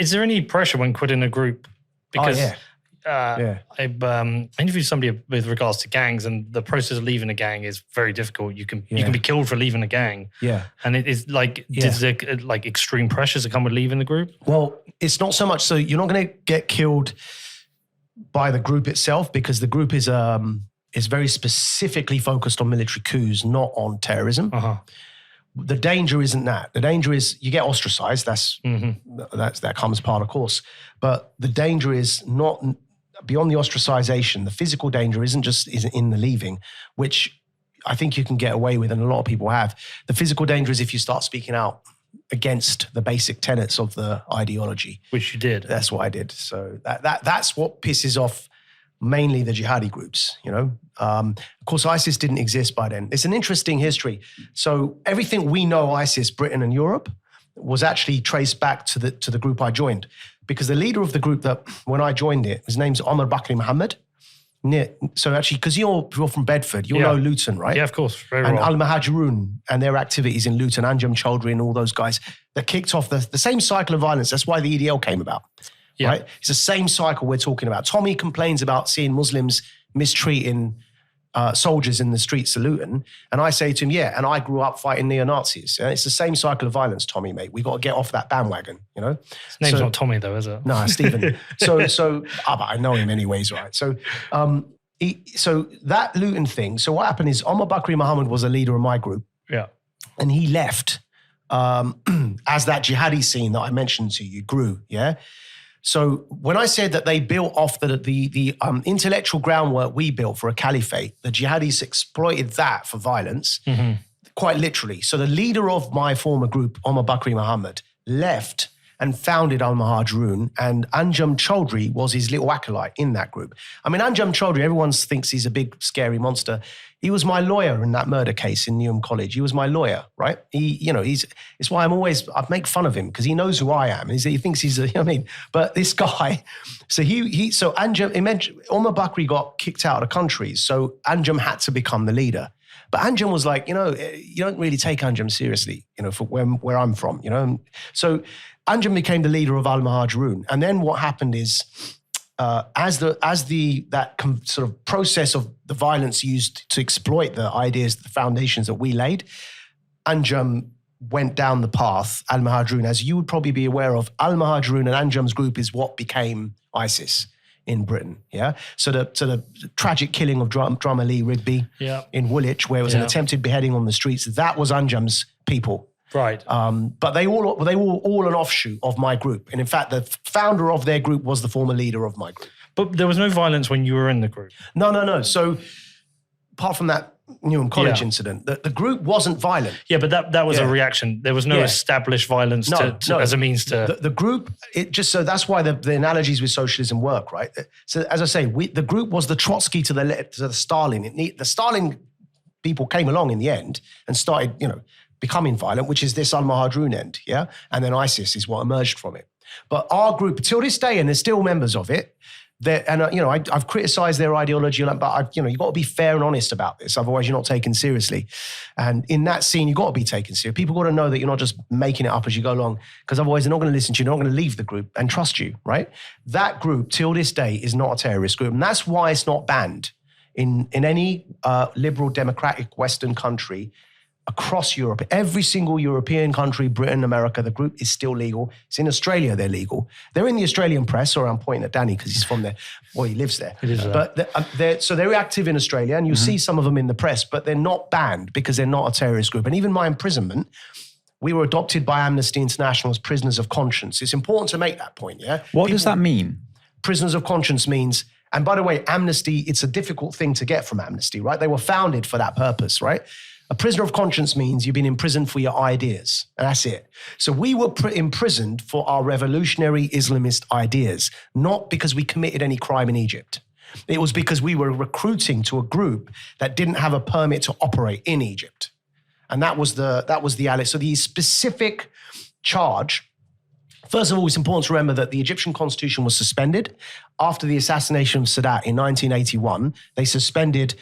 Is there any pressure when quitting a group? Because I interviewed somebody with regards to gangs, and the process of leaving a gang is very difficult. You can be killed for leaving a gang. Yeah, and it is like, is there like extreme pressures that come with leaving the group? Well, it's not so much. So you're not going to get killed by the group itself, because the group is very specifically focused on military coups, not on terrorism. The danger isn't that. The danger is you get ostracized. That comes part of course. But the danger is not beyond the ostracization. The physical danger isn't in the leaving, which I think you can get away with, and a lot of people have. The physical danger is if you start speaking out against the basic tenets of the ideology. Which you did. That's what I did. So that's what pisses off mainly the jihadi groups, you know. Of course, ISIS didn't exist by then. It's an interesting history. So everything we know ISIS, Britain and Europe, was actually traced back to the group I joined. Because the leader of the group that, when I joined it, his name's Omar Bakri Muhammad. So actually, because you're from Bedford, you know Luton, right? Yeah, of course. Very and well. Al-Muhajirun and their activities in Luton, Anjem Choudhury and all those guys, that kicked off the same cycle of violence. That's why the EDL came about. Yeah. Right? It's the same cycle we're talking about. Tommy complains about seeing Muslims mistreating soldiers in the streets of Luton. And I say to him, and I grew up fighting neo-Nazis. And it's the same cycle of violence, Tommy, mate. We got to get off that bandwagon, you know? His name's not Tommy though, is it? No, Stephen. But I know him anyways, right? So that Luton thing, so what happened is Omar Bakri Muhammad was a leader of my group. Yeah. And he left as that jihadi scene that I mentioned to you grew, yeah? So when I said that they built off the intellectual groundwork we built for a caliphate, the jihadis exploited that for violence, quite literally. So the leader of my former group, Omar Bakri Muhammad, left and founded Al-Muhajirun, and Anjem Choudhury was his little acolyte in that group. I mean, Anjem Choudhury, everyone thinks he's a big, scary monster. He was my lawyer in that murder case in Newham College. He was my lawyer, right? It's why I make fun of him, because he knows who I am. He thinks he's but this guy, so Anjem, Omar Bakri got kicked out of the country, so Anjem had to become the leader. But Anjem was like, you don't really take Anjem seriously, for where I'm from, So Anjem became the leader of Al-Muhajirun. And then what happened is, that sort of process of the violence used to exploit the ideas, the foundations that we laid, Anjem went down the path, Al-Muhajirun, as you would probably be aware of. Al-Muhajirun and Anjem's group is what became ISIS in Britain, yeah? So the tragic killing of drummer Lee Rigby in Woolwich, where it was an attempted beheading on the streets, that was Anjem's people. Right. But they were all an offshoot of my group. And in fact, the founder of their group was the former leader of my group. But there was no violence when you were in the group? No. So apart from that Newham College incident, the group wasn't violent. Yeah, but that was a reaction. There was no established violence as a means to... The group, so that's why the analogies with socialism work, right? So as I say, the group was the Trotsky to the Stalin. The Stalin people came along in the end and started, becoming violent, which is this Al-Muhajirun end, yeah? And then ISIS is what emerged from it. But our group, till this day, and there's still members of it, I've criticized their ideology, but you've got to be fair and honest about this, otherwise you're not taken seriously. And in that scene, you've got to be taken seriously. People got to know that you're not just making it up as you go along, because otherwise they're not going to listen to you, they're not going to leave the group and trust you, right? That group, till this day, is not a terrorist group, and that's why it's not banned in any liberal, democratic Western country across Europe. Every single European country, Britain, America, the group is still legal. It's in Australia, they're legal. They're in the Australian press, or I'm pointing at Danny because he's from there. Well, he lives there. It is but they're active in Australia, and you see some of them in the press, but they're not banned because they're not a terrorist group. And even my imprisonment, we were adopted by Amnesty International as prisoners of conscience. It's important to make that point, yeah? What does that mean? Prisoners of conscience means, and by the way, Amnesty, it's a difficult thing to get from Amnesty, right? They were founded for that purpose, right? A prisoner of conscience means you've been imprisoned for your ideas, and that's it. So we were imprisoned for our revolutionary Islamist ideas, not because we committed any crime in Egypt. It was because we were recruiting to a group that didn't have a permit to operate in Egypt. And that was the so the specific charge. First of all, it's important to remember that the Egyptian constitution was suspended. After the assassination of Sadat in 1981, they suspended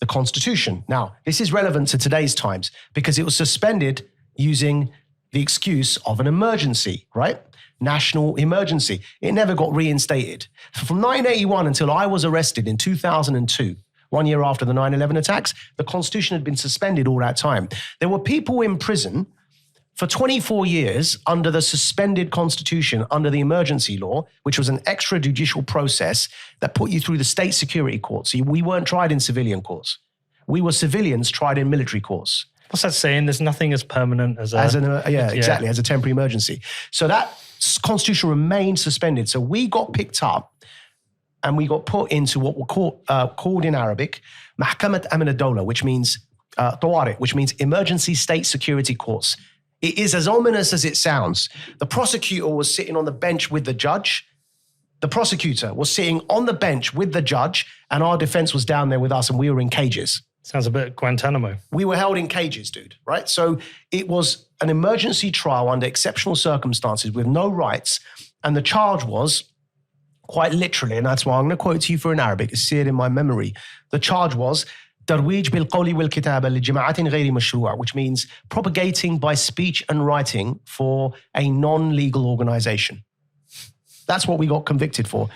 the constitution. Now, this is relevant to today's times because it was suspended using the excuse of an emergency, right? National emergency. It never got reinstated. From 1981 until I was arrested in 2002, 1 year after the 9/11 attacks, the Constitution had been suspended all that time. There were people in prison for 24 years under the suspended Constitution, under the emergency law, which was an extrajudicial process that put you through the state security courts. So we weren't tried in civilian courts. We were civilians tried in military courts. What's that saying? There's nothing as permanent as exactly, as a temporary emergency. So that Constitution remained suspended. So we got picked up and we got put into what were called in Arabic, Mahkamat Amin al-Dawla, which means Tawari, which means emergency state security courts. It is as ominous as it sounds. The prosecutor was sitting on the bench with the judge. The prosecutor was sitting on the bench with the judge, and our defense was down there with us, and we were in cages. Sounds a bit Guantanamo. We were held in cages, dude, right? So it was an emergency trial under exceptional circumstances with no rights. And the charge was, quite literally, and that's why I'm going to quote to you for in Arabic, it's seared in my memory. The charge was, ترويج بالقول والكتابة لجماعات غير مشروع, which means propagating by speech and writing for a non-legal organization. That's what we got convicted for.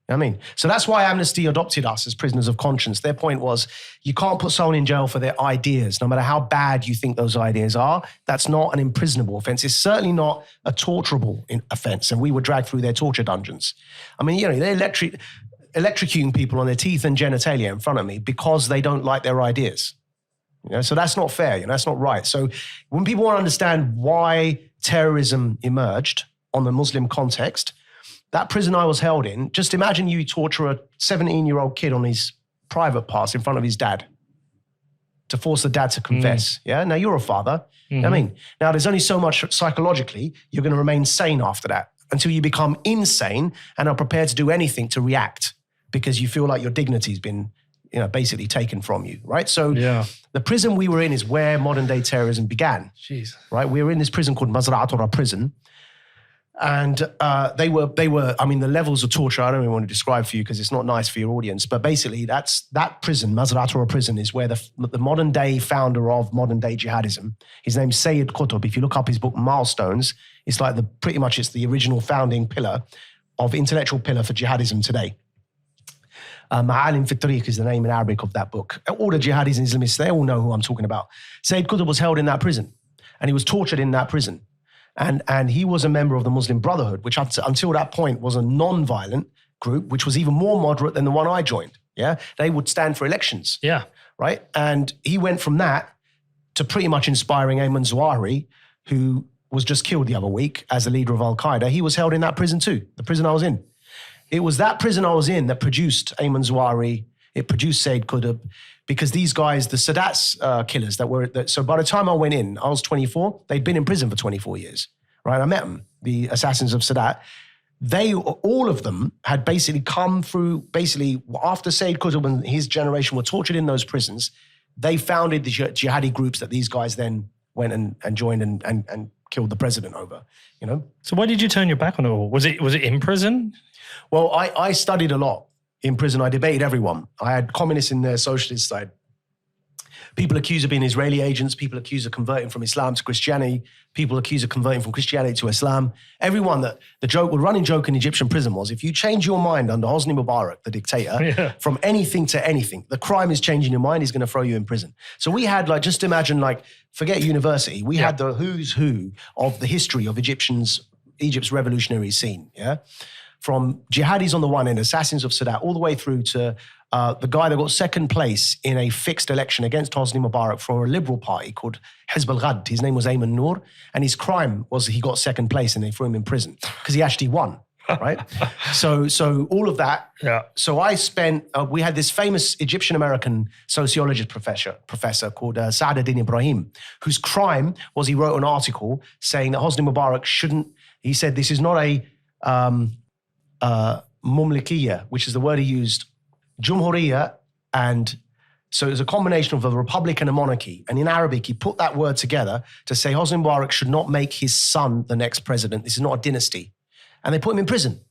I mean, so that's why Amnesty adopted us as prisoners of conscience. Their point was, you can't put someone in jail for their ideas, no matter how bad you think those ideas are. That's not an imprisonable offense. It's certainly not a torturable offense. And we were dragged through their torture dungeons. I mean, you know, they're electrocuting people on their teeth and genitalia in front of me because they don't like their ideas. You know, so that's not fair. You know, that's not right. So when people want to understand why terrorism emerged on the Muslim context, that prison I was held in, just imagine you torture a 17-year-old kid on his private parts in front of his dad to force the dad to confess. Yeah. Now you're a father. I mean, now there's only so much psychologically you're going to remain sane after that until you become insane and are prepared to do anything to react because you feel like your dignity's been, you know, basically taken from you. Right. So the prison we were in is where modern day terrorism began. Jeez. Right. We were in this prison called Masratora Prison. And they were, I mean, the levels of torture, I don't even want to describe for you because it's not nice for your audience. But basically, that prison, Masratora Prison, is where the modern day founder of modern day jihadism, his name's Sayyid Qutb. If you look up his book, Milestones, it's like pretty much it's the original founding pillar of intellectual pillar for jihadism today. Ma'alim fi Tariq is the name in Arabic of that book. All the jihadis and Islamists, they all know who I'm talking about. Sayyid Qutb was held in that prison and he was tortured in that prison. And he was a member of the Muslim Brotherhood, which until that point was a non-violent group, which was even more moderate than the one I joined. Yeah, they would stand for elections. Yeah, right. And he went from that to pretty much inspiring Ayman Zawahiri, who was just killed the other week as the leader of Al Qaeda. He was held in that prison too, the prison I was in. It was that prison I was in that produced Ayman Zawahiri. It produced Sayyid Qutb. Because these guys, the Sadat's killers so by the time I went in, I was 24, they'd been in prison for 24 years, right? I met them, the assassins of Sadat. All of them had basically come through, after Sayyid Qutb and his generation were tortured in those prisons, they founded the jihadi groups that these guys then went and joined and killed the president over, you know? So why did you turn your back on it all? Was it in prison? Well, I studied a lot. In prison, I debated everyone. I had communists in the socialist side. People accused of being Israeli agents, people accused of converting from Islam to Christianity, people accused of converting from Christianity to Islam. Everyone the running joke in Egyptian prison was, if you change your mind under Hosni Mubarak, the dictator, from anything to anything, the crime is changing your mind, he's going to throw you in prison. So we had just imagine forget university, we had the who's who of the history of Egypt's revolutionary scene, yeah? From jihadis on the one end, assassins of Sadat, all the way through to the guy that got second place in a fixed election against Hosni Mubarak for a liberal party called Hizb al-Ghad. His name was Ayman Noor, and his crime was he got second place and they threw him in prison because he actually won, right? So all of that. Yeah. So I spent, we had this famous Egyptian-American sociologist professor called Saad ad-Din Ibrahim, whose crime was he wrote an article saying that Hosni Mubarak he said this is not a Mumlikiyya, which is the word he used, Jumhuriyya, and so it was a combination of a republic and a monarchy. And in Arabic, he put that word together to say Hosni Mubarak should not make his son the next president. This is not a dynasty. And they put him in prison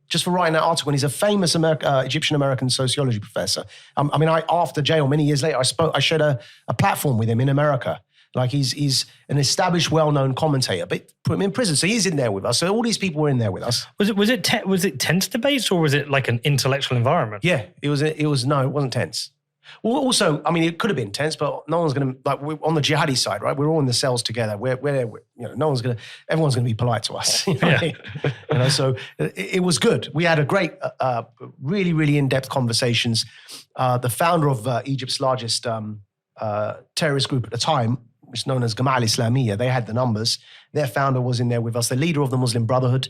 just for writing that article. And he's a famous Egyptian-American sociology professor. After jail, many years later, I shared a platform with him in America Like he's an established, well-known commentator, but put him in prison. So he's in there with us. So all these people were in there with us. Was it tense debates, or was it like an intellectual environment? Yeah, it wasn't tense. Well, also, I mean, it could have been tense, but no one's going to, like, we're on the jihadi side, right? We're all in the cells together. Everyone's going to be polite to us. So it was good. We had a great, really, really in-depth conversations. The founder of Egypt's largest terrorist group at the time, which is known as Gamal Islamiyya, they had the numbers. Their founder was in there with us, the leader of the Muslim Brotherhood.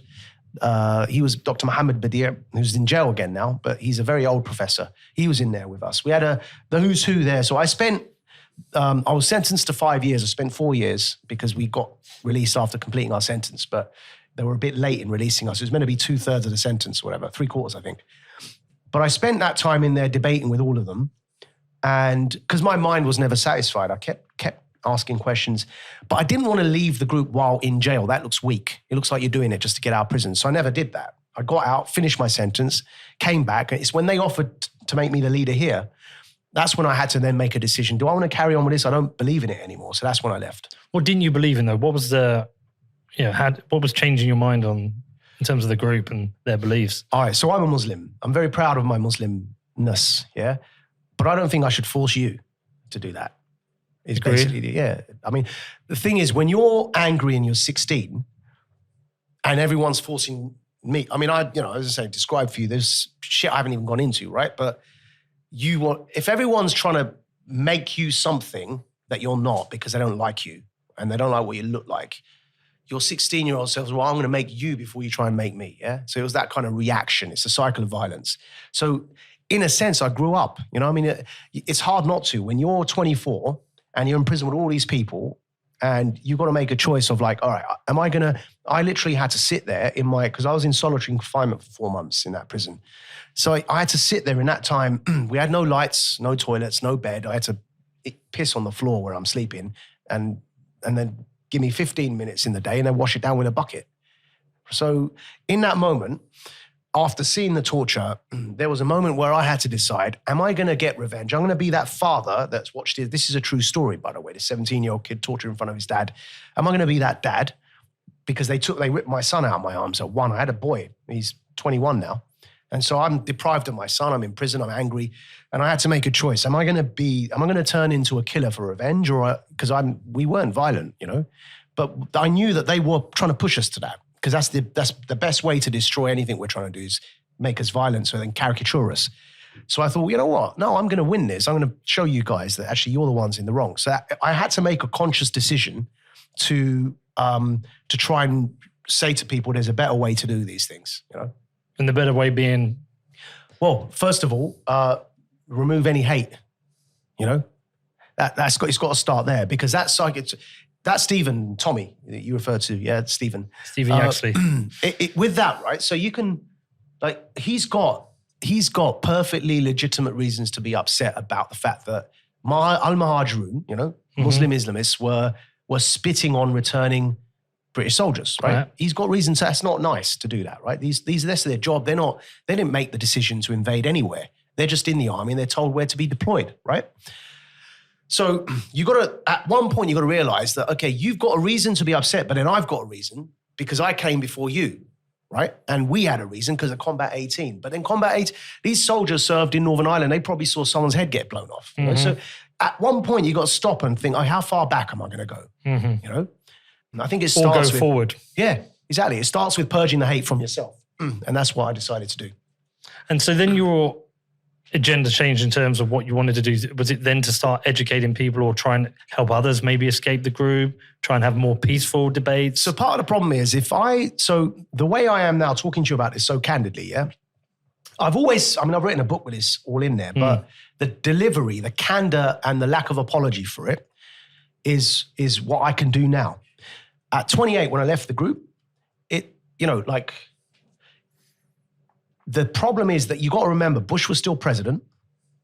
He was Dr. Mohammed Badir, who's in jail again now, but he's a very old professor. He was in there with us. We had the who's who there. So I was sentenced to 5 years. I spent 4 years because we got released after completing our sentence, but they were a bit late in releasing us. It was meant to be 2/3 of the sentence or whatever, 3/4, I think. But I spent that time in there debating with all of them. And because my mind was never satisfied, I kept asking questions, but I didn't want to leave the group while in jail. That looks weak. It looks like you're doing it just to get out of prison. So I never did that. I got out, finished my sentence, came back. It's when they offered to make me the leader here, that's when I had to then make a decision. Do I want to carry on with this? I don't believe in it anymore. So that's when I left. What didn't you believe in though? What was what was changing your mind in terms of the group and their beliefs? All right, so I'm a Muslim. I'm very proud of my Muslimness, yeah? But I don't think I should force you to do that. It's basically, yeah. I mean, the thing is, when you're angry and you're 16 and everyone's forcing me, I mean, as I say, describe for you, there's shit I haven't even gone into, right? But if everyone's trying to make you something that you're not because they don't like you and they don't like what you look like, your 16-year-old self, well, I'm going to make you before you try and make me, yeah? So it was that kind of reaction. It's a cycle of violence. So in a sense, I grew up, I mean, it's hard not to. When you're 24 and you're in prison with all these people and you've got to make a choice of like, all right, I literally had to sit there because I was in solitary confinement for 4 months in that prison. So I had to sit there in that time. We had no lights, no toilets, no bed. I had to piss on the floor where I'm sleeping and then give me 15 minutes in the day and then wash it down with a bucket. So in that moment, after seeing the torture, there was a moment where I had to decide, am I going to get revenge? I'm going to be that father that's watched it. This is a true story, by the way, the 17-year-old kid tortured in front of his dad. Am I going to be that dad? Because they ripped my son out of my arms at 1. I had a boy. He's 21 now. And so I'm deprived of my son. I'm in prison. I'm angry. And I had to make a choice. Am I going to turn into a killer for revenge? Because we weren't violent, But I knew that they were trying to push us to that. Because that's the best way to destroy anything we're trying to do is make us violent so then caricature us. So I thought, you know what? No, I'm going to win this. I'm going to show you guys that actually you're the ones in the wrong. So I had to make a conscious decision to try and say to people there's a better way to do these things, And the better way being? Well, first of all, remove any hate, It's got to start there because that's like That's Stephen, Tommy, that you referred to. Yeah, Stephen. Stephen Yaxley. With that, right? So you can, he's got perfectly legitimate reasons to be upset about the fact that al-Muhajirun, Muslim Islamists were spitting on returning British soldiers, right? Yeah. He's got reasons. That's not nice to do that, right? That's their job. They didn't make the decision to invade anywhere. They're just in the army and they're told where to be deployed, right? So at one point, you got to realize that, okay, you've got a reason to be upset, but then I've got a reason because I came before you, right? And we had a reason because of Combat 18. But then Combat 18, these soldiers served in Northern Ireland. They probably saw someone's head get blown off. So at one point, you got to stop and think, how far back am I going to go? And I think it starts or go forward. Yeah, exactly. It starts with purging the hate from yourself. And that's what I decided to do. And so then your agenda changed in terms of what you wanted to do. Was it then to start educating people or try and help others maybe escape the group, try and have more peaceful debates? So part of the problem is so the way I am now talking to you about this so candidly, yeah, I've written a book with this all in there, but the delivery, the candor and the lack of apology for it is what I can do now. At 28, when I left the group, the problem is that you got to remember, Bush was still president,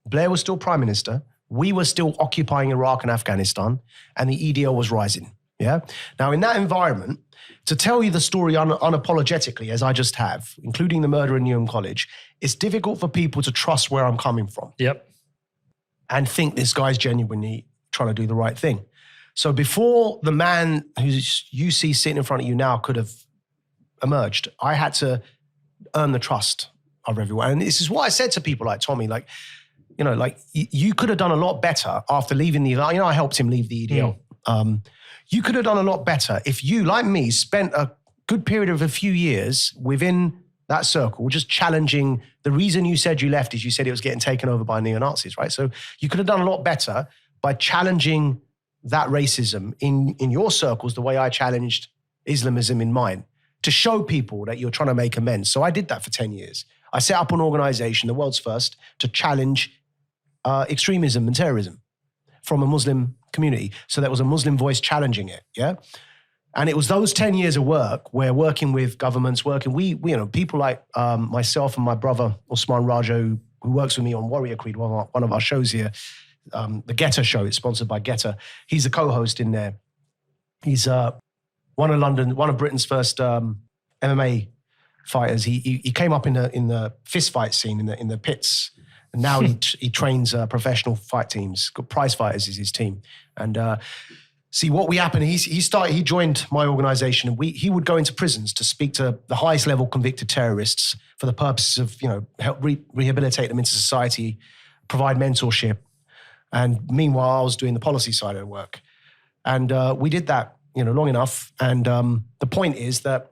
Blair was still prime minister, we were still occupying Iraq and Afghanistan, and the EDL was rising, yeah? Now, in that environment, to tell you the story unapologetically, as I just have, including the murder in Newham College, it's difficult for people to trust where I'm coming from. Yep. And think this guy's genuinely trying to do the right thing. So before the man who you see sitting in front of you now could have emerged, I had to earn the trust of everyone. And this is what I said to people like Tommy, like, you know, like you could have done a lot better after leaving the, you know, I helped him leave the EDL. You could have done a lot better if you, like me, spent a good period of a few years within that circle, just challenging. The reason you said you left is you said it was getting taken over by neo-Nazis, right? So you could have done a lot better by challenging that racism in your circles the way I challenged Islamism in mine, to show people that you're trying to make amends. So I did that for 10 years. I set up an organization, the world's first, to challenge extremism and terrorism from a Muslim community. So there was a Muslim voice challenging it, yeah? And it was those 10 years of work where working with governments, we you know, people like myself and my brother, Osman Raja, who works with me on Warrior Creed, one of our shows here, the Getter show, it's sponsored by Getter. He's a co-host in there. He's one of Britain's first MMA fighters. He came up in the fist fight scene in the pits. And now he trains professional fight teams. Prize Fighters is his team. And see what happened. He joined my organization, and he would go into prisons to speak to the highest level convicted terrorists for the purposes of, you know, help rehabilitate them into society, provide mentorship. And meanwhile, I was doing the policy side of the work. And we did that, you know, long enough. And the point is that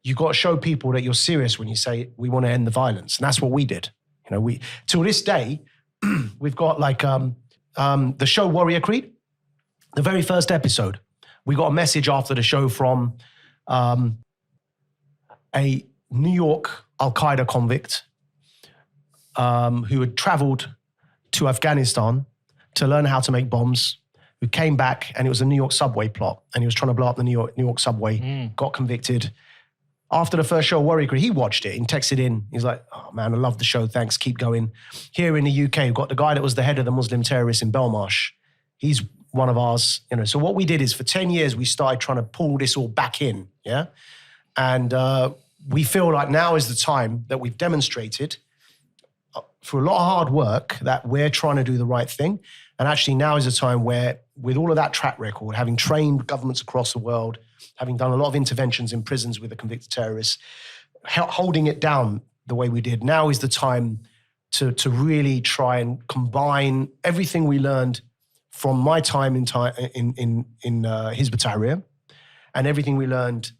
you got to show people that you're serious when you say we want to end the violence. And that's what we did. You know, till this day, we've got like the show Warrior Creed, the very first episode. We got a message after the show from a New York Al-Qaeda convict who had traveled to Afghanistan to learn how to make bombs, who came back, and it was a New York subway plot, and he was trying to blow up the New York subway, got convicted. After the first show, Warrior Creed, he watched it and texted in. He's like, oh man, I love the show, thanks, keep going. Here in the UK, we've got the guy that was the head of the Muslim terrorists in Belmarsh. He's one of ours, you know. So what we did is for 10 years, we started trying to pull this all back in, yeah? And we feel like now is the time that we've demonstrated through a lot of hard work that we're trying to do the right thing. And actually now is a time where, with all of that track record, having trained governments across the world, having done a lot of interventions in prisons with the convicted terrorists, holding it down the way we did, now is the time to really try and combine everything we learned from my time in Hizb ut-Tahrir and everything we learned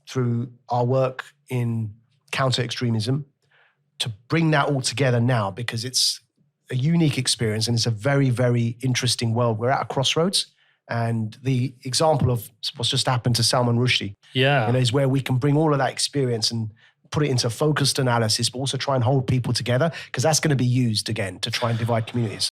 through our work in Counter-Extremism, to bring that all together now, because it's a unique experience and it's a very, very interesting world. We're at a crossroads, and the example of what's just happened to Salman Rushdie, you know, is where we can bring all of that experience and put it into focused analysis, but also try and hold people together, because that's going to be used again to try and divide communities.